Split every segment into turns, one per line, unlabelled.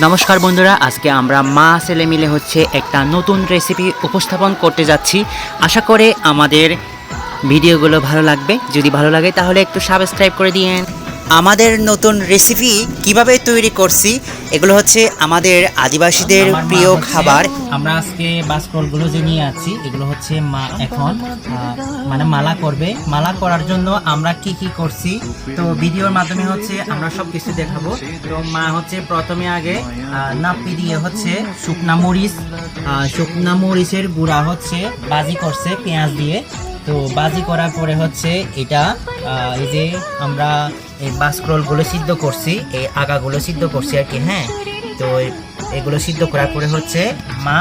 নমস্কার বন্ধুরা, আজকে আমরা মা ছেলে মিলে একটা নতুন রেসিপি উপস্থাপন করতে যাচ্ছি। আশা করে আমাদের ভিডিওগুলো ভালো লাগবে। যদি ভালো লাগে তাহলে একটু সাবস্ক্রাইব করে দিয়েন। আমাদের নতুন রেসিপি কিভাবে তৈরি করছি, এগুলো আমাদের আদিবাসীদের প্রিয় খাবার। আমরা আজকে বাসকলগুলো যে নিয়ে আছি, এগুলো মা এখন মানে মালা করবে। মালা করার জন্য আমরা কি কি করছি তো ভিডিওর মাধ্যমে আমরা সব কিছু দেখাবো। তো মা প্রথমে আগে নাপি দিয়ে শুকনা মরিচের গুঁড়া বাজি করছে পেঁয়াজ দিয়ে। তো বাজি করার পরে এটা এই যে আমরা এই বাসকলগুলো সিদ্ধ করছি, এই আগাগুলো সিদ্ধ করছি আর কি। হ্যাঁ, তো এগুলো সিদ্ধ করার পরে মা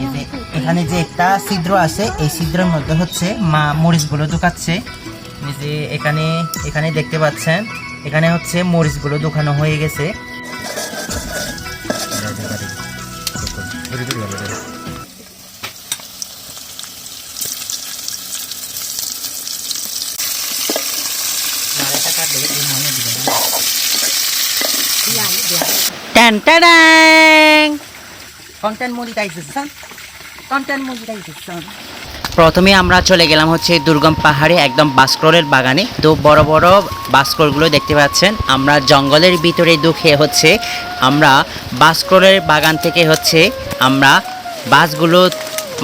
এই যে এখানে যে একটা ছিদ্র আছে, এই ছিদ্রের মধ্যে মা মরিচগুলো ঢুকাচ্ছে। এই যে এখানে দেখতে পাচ্ছেন, এখানে মরিচগুলো ঢুকানো হয়ে গেছে। প্রথমে আমরা চলে গেলাম দুর্গম পাহাড়ে, একদম বাসকলের বাগানে। তো বড় বড় বাসকলগুলো দেখতে পাচ্ছেন। আমরা জঙ্গলের ভিতরে ঢুকে আমরা বাসকলের বাগান থেকে আমরা বাসগুলো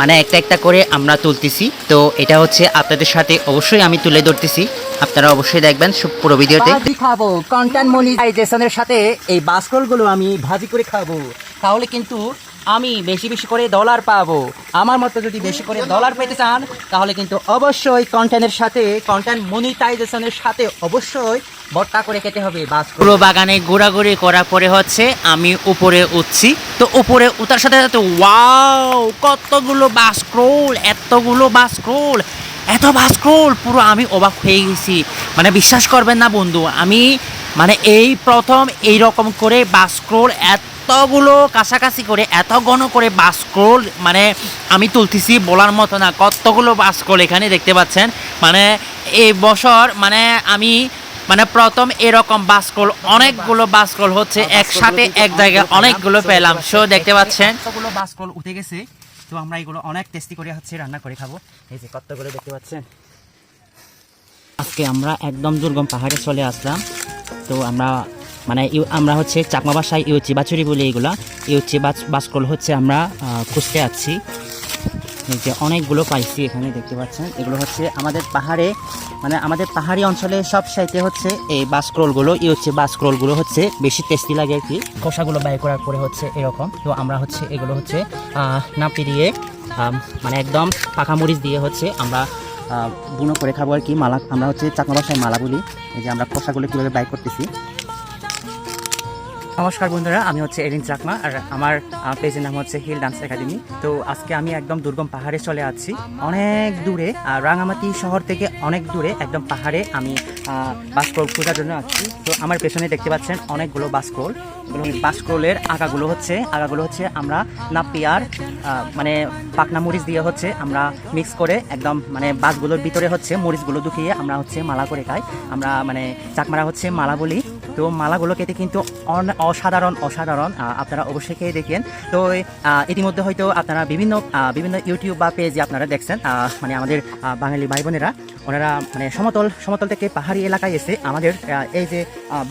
মানে একটা একটা করে আমরা তুলতেছি। তো এটা আপনাদের সাথে অবশ্যই আমি তুলে ধরতেছি, আপনারা অবশ্যই দেখবেন পুরো ভিডিওতে। খাবো কন্টেন্ট মনিটাইজেশনের সাথে এই বাসকলগুলো আমি ভাজি করে খাবো, তাহলে কিন্তু আমি বেশি বেশি করে ডলার পাবো। আমার মতো যদি বেশি করে ডলার পেতে চান তাহলে কিন্তু অবশ্যই কন্টেন্ট মনিটাইজেশনের সাথে অবশ্যই ভর্তা করে খেতে হবে। পুরো বাগানে ঘোরাঘুরি করার পরে আমি উপরে উঠছি। তো উপরে উঠার সাথে সাথে ওয়াও, কতগুলো বাসকল, এত বাসকল, পুরো আমি অবাক হয়ে গেছি। মানে বিশ্বাস করবেন না বন্ধু, আমি মানে এই প্রথম এইরকম করে বাসকল এতগুলো কাছাকাছি করে, এত ঘন করে বাসকল মানে আমি তুলতেছি, বলার মতো না। কতগুলো বাসকল এখানে দেখতে পাচ্ছেন। মানে এই বছর মানে আমি মানে প্রথম এরকম বাসকল, অনেকগুলো বাসকল একসাথে এক জায়গায় অনেকগুলো পেলাম। সো দেখতে পাচ্ছেন কতগুলো বাসকল উঠে গেছে। তো আমরা এগুলো অনেক টেস্টি করে রান্না করে খাবো। এই যে কতগুলো দেখতে পাচ্ছেন। আজকে আমরা একদম দুর্গম পাহাড়ে চলে আসলাম। তো আমরা মানে আমরা চাকমা ভাষায় ইউচি বাছুরি বলি। এগুলা ইউচি বাসকল আমরা খুঁজতে আসছি। এই যে অনেকগুলো পাইছি এখানে দেখতে পাচ্ছেন। এগুলো আমাদের পাহাড়ে মানে আমাদের পাহাড়ি অঞ্চলে সব সাইতে এই বাসকলগুলো, ইউচি বাসকলগুলো বেশি টেস্টি লাগে আর কি। খোসাগুলো বাই করার পরে এরকম। তো আমরা এগুলো নাপি দিয়ে মানে একদম পাকা মরিচ দিয়ে আমরা বুনো করে খাবো আর কি। মালা আমরা চাকমা ভাষায় মালা বলি। এই যে আমরা খোসাগুলো কীভাবে বাই করতেছি। নমস্কার বন্ধুরা, আমি এরিন চাকমা, আর আমার পেজের নাম হিল ডান্স একাডেমি। তো আজকে আমি একদম দুর্গম পাহাড়ে চলে আসছি, অনেক দূরে, রাঙামাটি শহর থেকে অনেক দূরে একদম পাহাড়ে আমি বাসকল খোঁজার জন্য আসছি। তো আমার পেছনে দেখতে পাচ্ছেন অনেকগুলো বাসকল। বাসকলের আগাগুলো আমরা নাপিয়ার মানে পাকনা মরিচ দিয়ে আমরা মিক্স করে একদম মানে বাসগুলোর ভিতরে মরিচগুলো ঢুকিয়ে আমরা মালা করে খাই। আমরা মানে চাকমারা মালা বলি। তো মালাগুলো খেতে কিন্তু অসাধারণ, আপনারা অবশ্যই খেয়ে দেখেন। তো ইতিমধ্যে হয়তো আপনারা বিভিন্ন ইউটিউব বা পেজে আপনারা দেখছেন, মানে আমাদের বাঙালি ভাই বোনেরা ওনারা মানে সমতল থেকে পাহাড়ি এলাকায় এসে আমাদের এই যে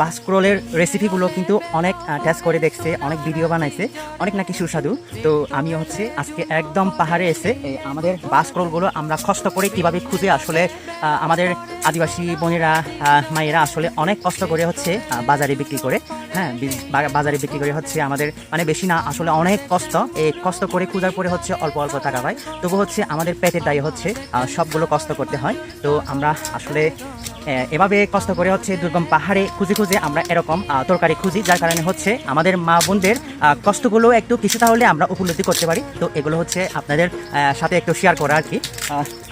বাসকলের রেসিপিগুলো কিন্তু অনেক টেস্ট করে দেখছে, অনেক ভিডিও বানাইছে, অনেক নাকি সুস্বাদু। তো আমিও আজকে একদম পাহাড়ে এসে আমাদের বাসকলগুলো আমরা কষ্ট করে কীভাবে খুঁজে, আসলে আমাদের আদিবাসী বোনেরা মায়েরা আসলে অনেক কষ্ট করে বাজারে বিক্রি করে। হ্যাঁ, বাজারে বিক্রি করে আমাদের মানে বেশি না, আসলে অনেক কষ্ট। এই কষ্ট করে খোঁজার পরে অল্প অল্প টাকা পাই, তবু আমাদের পেটের দায়ে সবগুলো কষ্ট করতে হয়। তো আমরা আসলে এভাবে কষ্ট করে দুর্গম পাহাড়ে খুঁজে আমরা এরকম তরকারি খুঁজি, যার কারণে আমাদের মা বোনদের কষ্টগুলো একটু কিছুটা হলে আমরা উপলব্ধি করতে পারি। তো এগুলো আপনাদের সাথে একটু শেয়ার করা আর কি।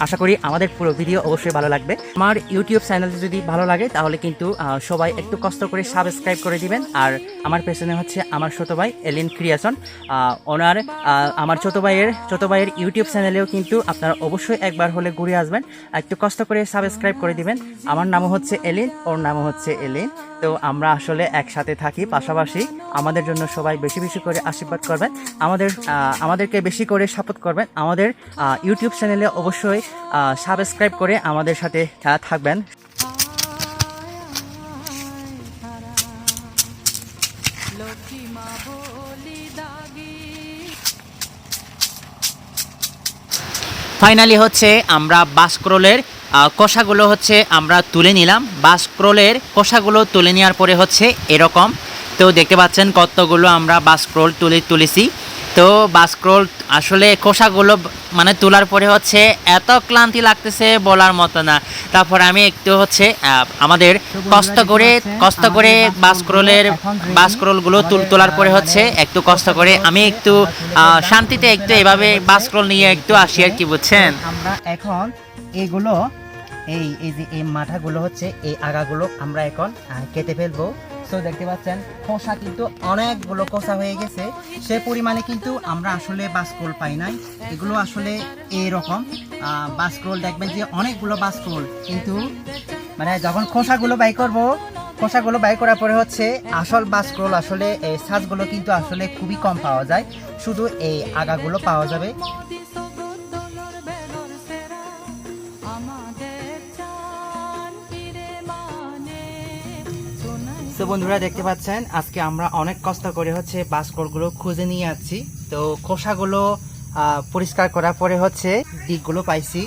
আশা করি আমাদের পুরো ভিডিও অবশ্যই ভালো লাগবে। আমার ইউটিউব চ্যানেলটি যদি ভালো লাগে তাহলে কিন্তু সবাই একটু কষ্ট করে সাবস্ক্রাইব করে দিবেন। আর আমার পেছনে আমার ছোটো ভাই এলিন ক্রিয়েশন, ওনার আমার ছোটো ভাইয়ের ইউটিউব চ্যানেলেও কিন্তু আপনারা অবশ্যই একবার হলে ঘুরে আসবেন, একটু কষ্ট করে সাবস্ক্রাইব করে দিবেন। আমার আমার নাম হচ্ছে এলিন, ওর নাম হচ্ছে এলিন। তো আমরা আসলে একসাথে থাকি পাশাপাশি। আমাদের জন্য সবাই বেশি বেশি করে আশীর্বাদ করবেন, আমাদেরকে বেশি করে সাপোর্ট করবেন। আমাদের ইউটিউব চ্যানেলে অবশ্যই সাবস্ক্রাইব করে আমাদের সাথে থাকবেন। ফাইনালি হচ্ছে আমরা বাসকরোলের কষাগুলো হচ্ছে আমরা তুলে নিলাম। বাসকরোলের কষাগুলো তুলে নেওয়ার পরে হচ্ছে এরকম। তো দেখতে পাচ্ছেন কতগুলো আমরা বাসকরোল তুলেছি। তো বাসকরোল আসলে কষাগুলো মানে তোলার পরে হচ্ছে এত ক্লান্তি লাগতেছে বলার মতো না। তারপর আমি একটু হচ্ছে আমাদের কষ্ট করে বাসকরোলগুলো তোলার পরে হচ্ছে একটু কষ্ট করে আমি একটু শান্তিতে একটু এভাবে বাসকরোল নিয়ে একটু আসি আর কি, বুঝছেন। আমরা এখন এইগুলো এই যে এই মাথাগুলো হচ্ছে এই আগাগুলো আমরা এখন কেটে ফেলবো। তো দেখতে পাচ্ছেন কষা কিন্তু অনেকগুলো কষা হয়ে গেছে, সে পরিমাণে কিন্তু আমরা আসলে বাসকরোল পাই নাই। এগুলো আসলে এইরকম বাসকরোল দেখবেন যে অনেকগুলো বাসকরোল, কিন্তু মানে যখন খোসাগুলো বাই করার পরে হচ্ছে আসল বাসকরোল আসলে এই সাজগুলো কিন্তু আসলে খুবই কম পাওয়া যায়, শুধু এই আগাগুলো পাওয়া যাবে। তো বন্ধুরা দেখতে পাচ্ছেন আজকে আমরা অনেক কষ্ট করে হচ্ছে বাসকরোলগুলো খুঁজে নিয়ে যাচ্ছি। তো খোসাগুলো পরিষ্কার করার পরে হচ্ছে দিকগুলো পাইছি।